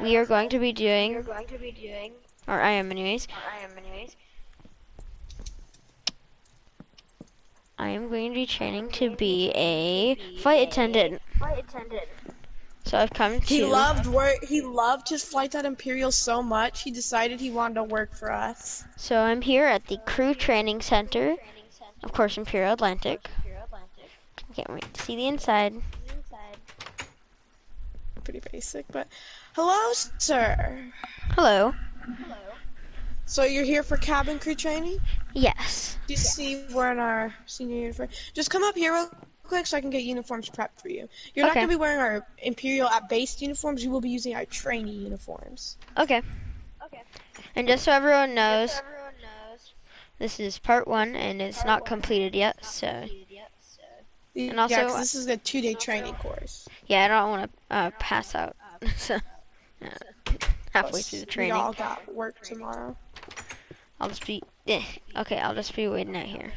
we are going to be doing, or I am anyways, I am going to be training to be a flight attendant. So I've come He to, loved work. He loved his flights at Imperial so much, he decided he wanted to work for us. so I'm here at the Crew Training Center, of course, Imperial Atlantic. I can't wait to see the inside. Pretty basic, but hello, sir. Hello. So you're here for cabin crew training? Yes. You see we're in our senior uniform. Just come up here real quick so I can get uniforms prepped for you. You're not Okay. going to be wearing our Imperial at base uniforms. You will be using our trainee uniforms. Okay. And just so everyone knows, this is part 1 and it's not completed yet, so. And also, yeah, because this is a 2-day training course. yeah, I don't want to pass out so, halfway Plus, through the we training. all got work tomorrow. I'll just be, okay, I'll just be waiting out here.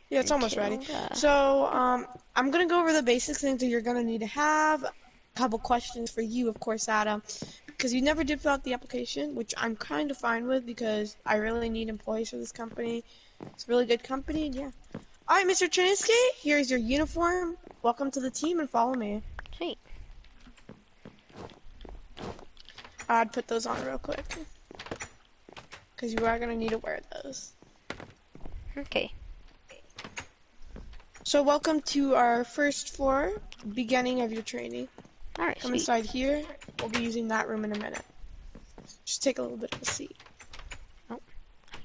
Yeah, it's almost ready. So, I'm going to go over the basic things that you're going to need to have. A couple questions for you, of course, Adam, because you never did fill out the application, which I'm kind of fine with because I really need employees for this company. It's a really good company, and yeah. All right, Mr. Chininsky, here's your uniform. Welcome to the team and follow me. Sweet. I'd put those on real quick because you are going to need to wear those. Okay. So welcome to our first floor, beginning of your training. Alright, Come sweet. inside here. We'll be using that room in a minute. Just take a little bit of a seat. Oh.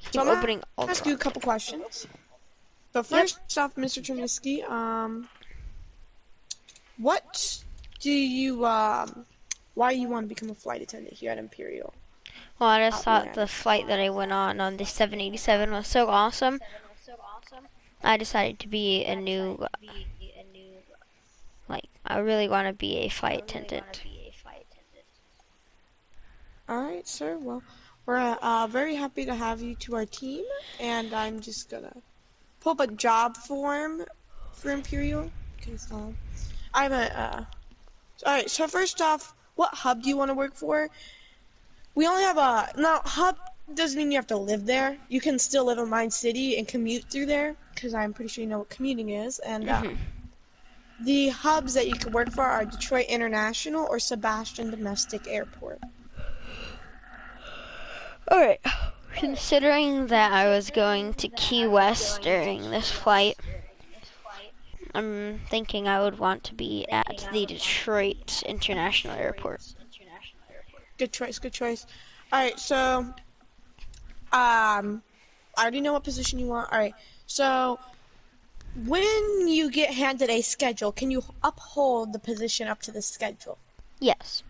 So I'm opening all going to ask you a couple questions. So first off, Mr. Chininsky, what do you, why you want to become a flight attendant here at Imperial? Well, I just thought the flight that I went on the 787 was so awesome. I decided to be a new, I really want to be a flight attendant. Alright, sir. Well, we're very happy to have you to our team, and I'm just gonna pull up a job form for Imperial. Because, I'm alright, so first off, what hub do you want to work for? We only have now, hub doesn't mean you have to live there. You can still live in Mine City and commute through there, because I'm pretty sure you know what commuting is, and, the hubs that you can work for are Detroit International or Sebastian Domestic Airport. Alright. Considering that I was going to Key West during this flight, I'm thinking I would want to be at the Detroit International Airport. Good choice, good choice. Alright, so, I already know what position you want. Alright, so, when you get handed a schedule, can you uphold the position up to the schedule? Yes.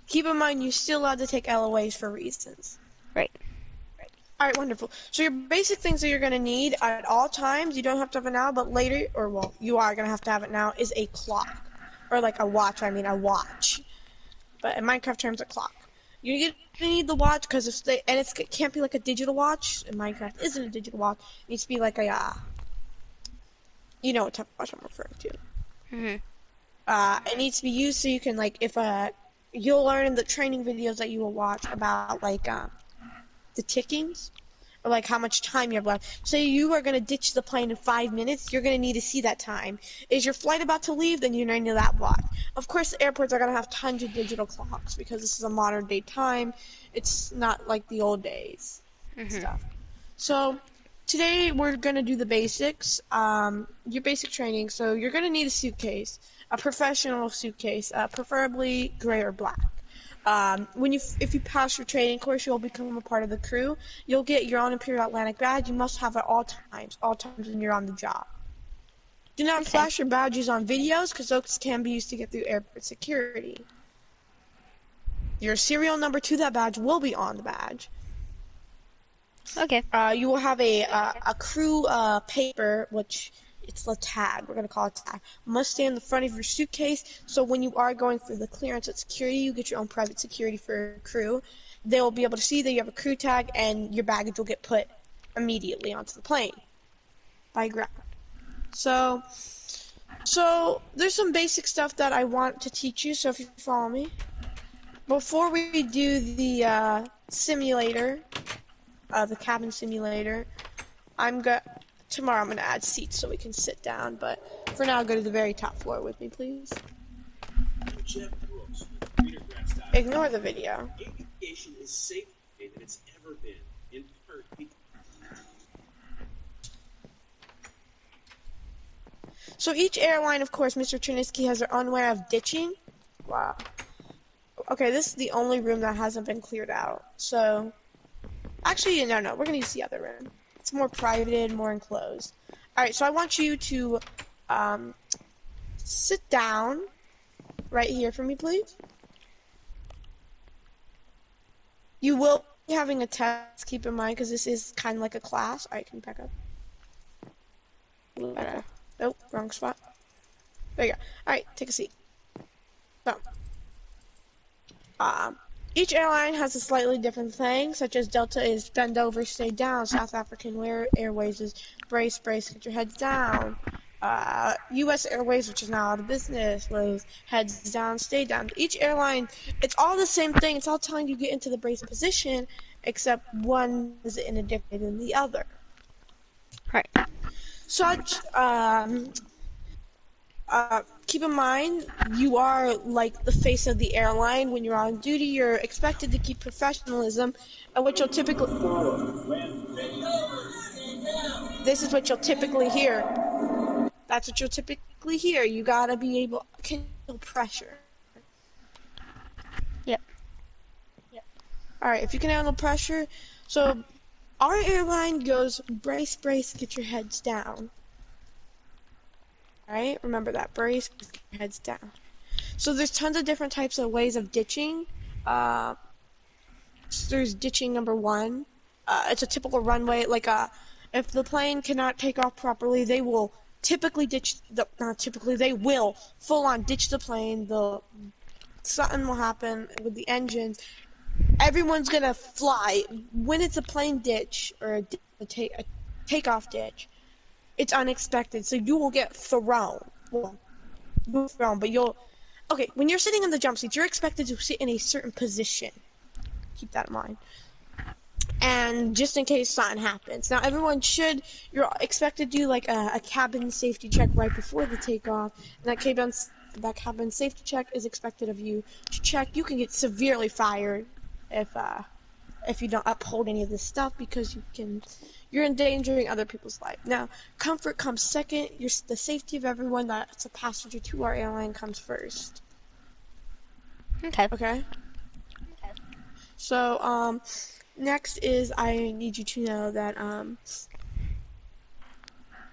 Keep in mind, you're still allowed to take LOAs for reasons. Right. Alright, wonderful. So your basic things that you're going to need at all times, you don't have to have it now, but later, or well, you are going to have it now, is a clock. Or like a watch, I mean a watch. But in Minecraft terms, a clock. You're going to need the watch, because it can't be like a digital watch. In Minecraft isn't a digital watch. It needs to be like a, you know what type of watch I'm referring to. It needs to be used so you can, like, if, you'll learn in the training videos that you will watch about, like, the tickings, or like how much time you have left. Say you are going to ditch the plane in 5 minutes, you're going to need to see that time. Is your flight about to leave? Then you're going to need that watch. Of course, the airports are going to have tons of digital clocks because this is a modern day time. It's not like the old days stuff. So today we're going to do the basics, your basic training. So you're going to need a suitcase, a professional suitcase, preferably gray or black. If you pass your training course, you'll become a part of the crew. You'll get your own Imperial Atlantic badge. You must have it all times when you're on the job. Do not flash your badges on videos, because those can be used to get through airport security. Your serial number to that badge will be on the badge. Okay. You will have a crew paper, which it's the tag. We're going to call it tag. Must stay in the front of your suitcase, so when you are going through the clearance at security, you get your own private security for crew. They will be able to see that you have a crew tag, and your baggage will get put immediately onto the plane by ground. So, So there's some basic stuff that I want to teach you. So if you follow me, before we do the simulator, the cabin simulator, tomorrow I'm gonna add seats so we can sit down. But for now, go to the very top floor with me, please. Ignore the video. Aviation is safer than it's ever been. In part, So each airline, of course, Mr. Chernisky has their own way of ditching. Wow. Okay, this is the only room that hasn't been cleared out. So, actually, no, we're gonna use the other room. It's more private, more enclosed. Alright, so I want you to sit down right here for me, please. You will be having a test, keep in mind, because this is kind of like a class. Alright, can you back up? Back up. Nope, wrong spot. There you go. Alright, take a seat. So, each airline has a slightly different thing, such as Delta is bend over, stay down. South African Airways is brace, get your heads down. U.S. Airways, which is now out of business, was heads down, stay down. Each airline, it's all the same thing. It's all telling you to get into the brace position, except one is in a different than the other. Right. Such, keep in mind, you are like the face of the airline. When you're on duty, you're expected to keep professionalism, and what you'll typically... This is what you'll typically hear. That's what you'll typically hear. You gotta be able to handle pressure. Yep. Alright, if you can handle pressure, so our airline goes brace, get your heads down. Alright, remember that, brace, get your heads down. So there's tons of different types of ways of ditching. There's ditching number one. It's a typical runway, like if the plane cannot take off properly, they will typically they will full on ditch the plane. Something will happen with the engines. Everyone's gonna fly. When it's a plane ditch or a takeoff ditch, it's unexpected, so you will get thrown. Well, not thrown, but okay, when you're sitting in the jump seat, you're expected to sit in a certain position. Keep that in mind. And just in case something happens. Now, you're expected to do like a cabin safety check right before the takeoff. And that cabin safety check is expected of you to check. You can get severely fired if you don't uphold any of this stuff, because you're endangering other people's life. Now, comfort comes second. The safety of everyone that's a passenger to our airline comes first. Okay. Okay? So, next is I need you to know that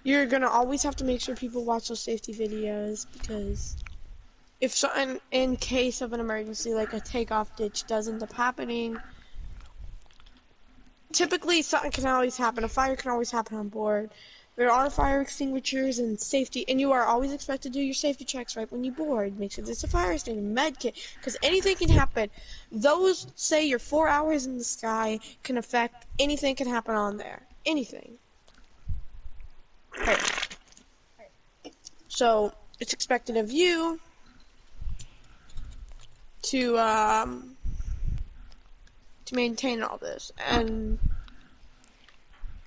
you're gonna always have to make sure people watch those safety videos, because if something, in case of an emergency like a takeoff ditch does end up happening, typically something can always happen. A fire can always happen on board. There are fire extinguishers and safety, and you are always expected to do your safety checks right when you board. Make sure there's a fire extinguisher, med kit, because anything can happen. Those, say your 4 hours in the sky, can affect anything can happen on there. Anything. Right. So it's expected of you to maintain all this, and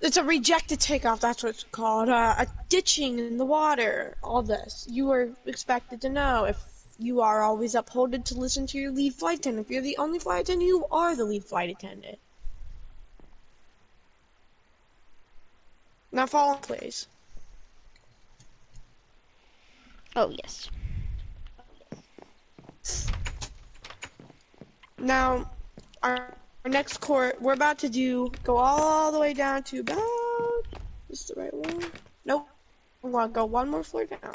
it's a rejected takeoff, that's what it's called. A ditching in the water, all this. You are expected to know. If you are always upholded to listen to your lead flight attendant. If you're the only flight attendant, you are the lead flight attendant. Now follow, please. Oh, yes. Now, our next court, we're about to go all the way down to about, is this the right one? Nope. We want to go one more floor down.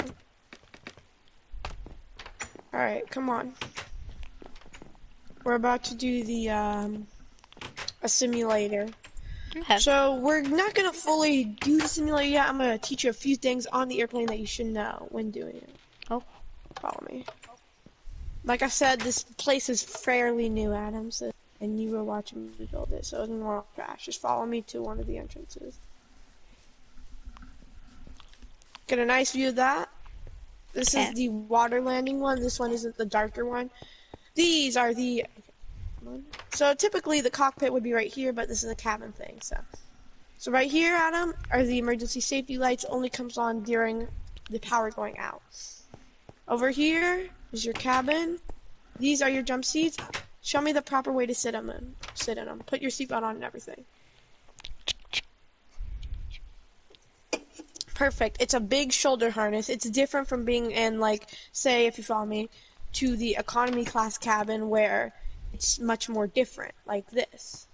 Alright, come on. We're about to do the, a simulator. Okay. So, we're not going to fully do the simulator yet. I'm going to teach you a few things on the airplane that you should know when doing it. Oh. Follow me. Like I said, this place is fairly new, Adams, and you were watching me build it, so it's normal crash. Just follow me to one of the entrances. Get a nice view of that. This is Okay. the water landing one. This one isn't the darker one. These are the... So typically the cockpit would be right here, but this is a cabin thing, So right here, Adam, are the emergency safety lights. Only comes on during the power going out. Over here is your cabin. These are your jump seats. Show me the proper way to sit in them. Sit in them. Put your seatbelt on and everything. Perfect. It's a big shoulder harness. It's different from being in, like, say, if you follow me, to the economy class cabin where it's much more different, like this.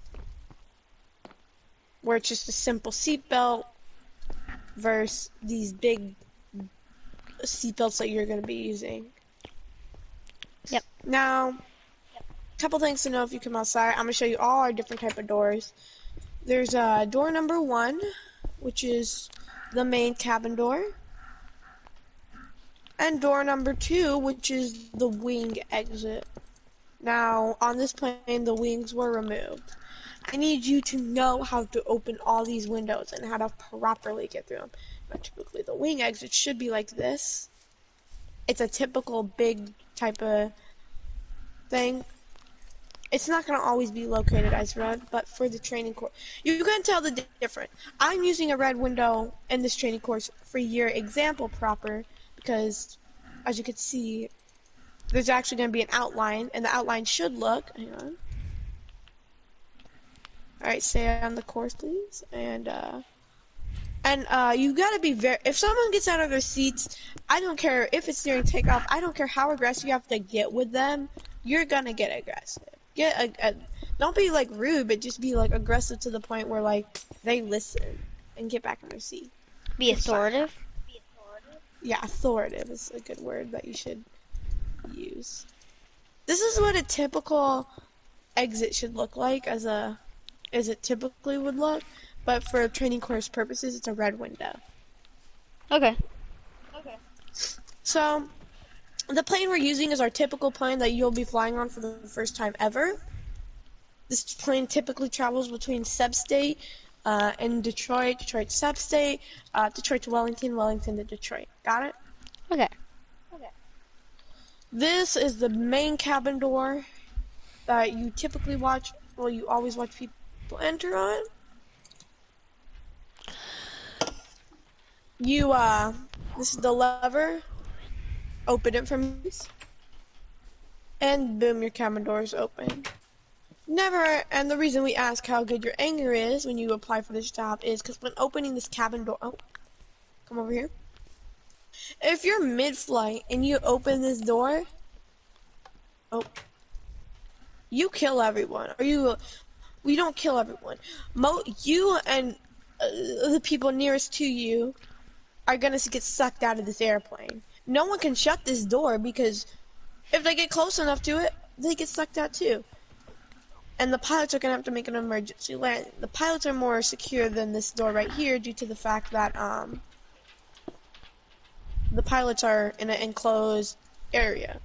Where it's just a simple seatbelt versus these big seatbelts that you're going to be using. Yep. Now, a couple things to know if you come outside. I'm going to show you all our different type of doors. There's door number 1, which is the main cabin door. And door number 2, which is the wing exit. Now, on this plane, the wings were removed. I need you to know how to open all these windows and how to properly get through them. Now, typically, the wing exit should be like this. It's a typical big type of thing. It's not going to always be located as red, but for the training course, you can tell the difference. I'm using a red window in this training course for your example proper because, as you can see, there's actually going to be an outline, and the outline should look, hang on. Alright, stay on the course, please. And you gotta be if someone gets out of their seats, I don't care if it's during takeoff, I don't care how aggressive you have to get with them, you're gonna get aggressive. Don't be like rude, but just be like aggressive to the point where like they listen and get back in their seat. Be authoritative. Yeah, authoritative is a good word that you should use. This is what a typical exit should look like as it typically would look, but for training course purposes, it's a red window. Okay. So, the plane we're using is our typical plane that you'll be flying on for the first time ever. This plane typically travels between Sub-State and Detroit, Detroit Sub-State, Detroit to Wellington, Wellington to Detroit. Got it? Okay. This is the main cabin door that you typically watch, well, you always watch people enter on. This is the lever. Open it from this. And boom, your cabin door is open. And the reason we ask how good your anger is when you apply for this job is because when opening this cabin door, come over here. If you're mid-flight and you open this door, you kill everyone. We don't kill everyone. You and the people nearest to you are gonna get sucked out of this airplane. No one can shut this door because if they get close enough to it, they get sucked out too. And the pilots are gonna have to make an emergency landing. The pilots are more secure than this door right here due to the fact that the pilots are in an enclosed area.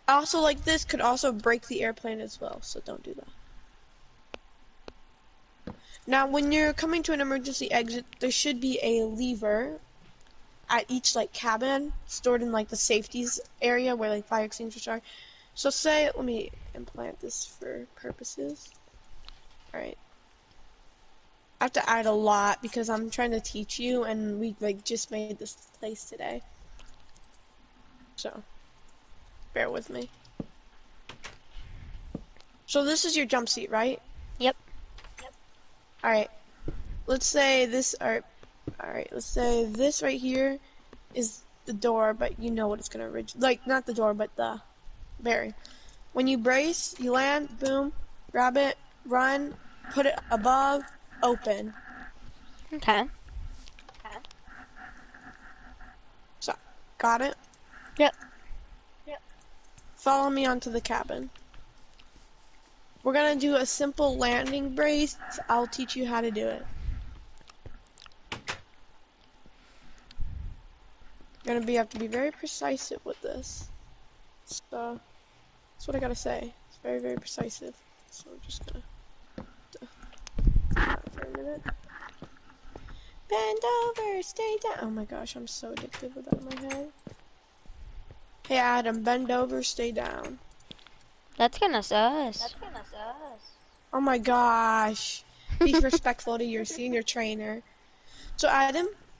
Also, like this could also break the airplane as well, so don't do that. Now, when you're coming to an emergency exit, there should be a lever at each like cabin stored in like the safeties area where like fire extinguishers are. So let me implant this for purposes. Alright. I have to add a lot because I'm trying to teach you and we like just made this place today. So, bear with me. So this is your jump seat, right? Yep. Alright. Let's say this, alright, let's say this right here is the door, but you know what it's gonna like, not the door, but the bearing. When you brace, you land, boom, grab it, run, put it above, open. Okay. So, got it? Yep. Follow me onto the cabin. We're gonna do a simple landing brace. I'll teach you how to do it. You're gonna have to be very precise with this. So, that's what I gotta say. It's very, very precise. So I'm just gonna for a minute. Bend over, stay down. Oh my gosh, I'm so addicted with that in my head. Hey Adam, bend over, stay down. That's kinda sus. Oh my gosh. Be respectful to your senior trainer. So Adam,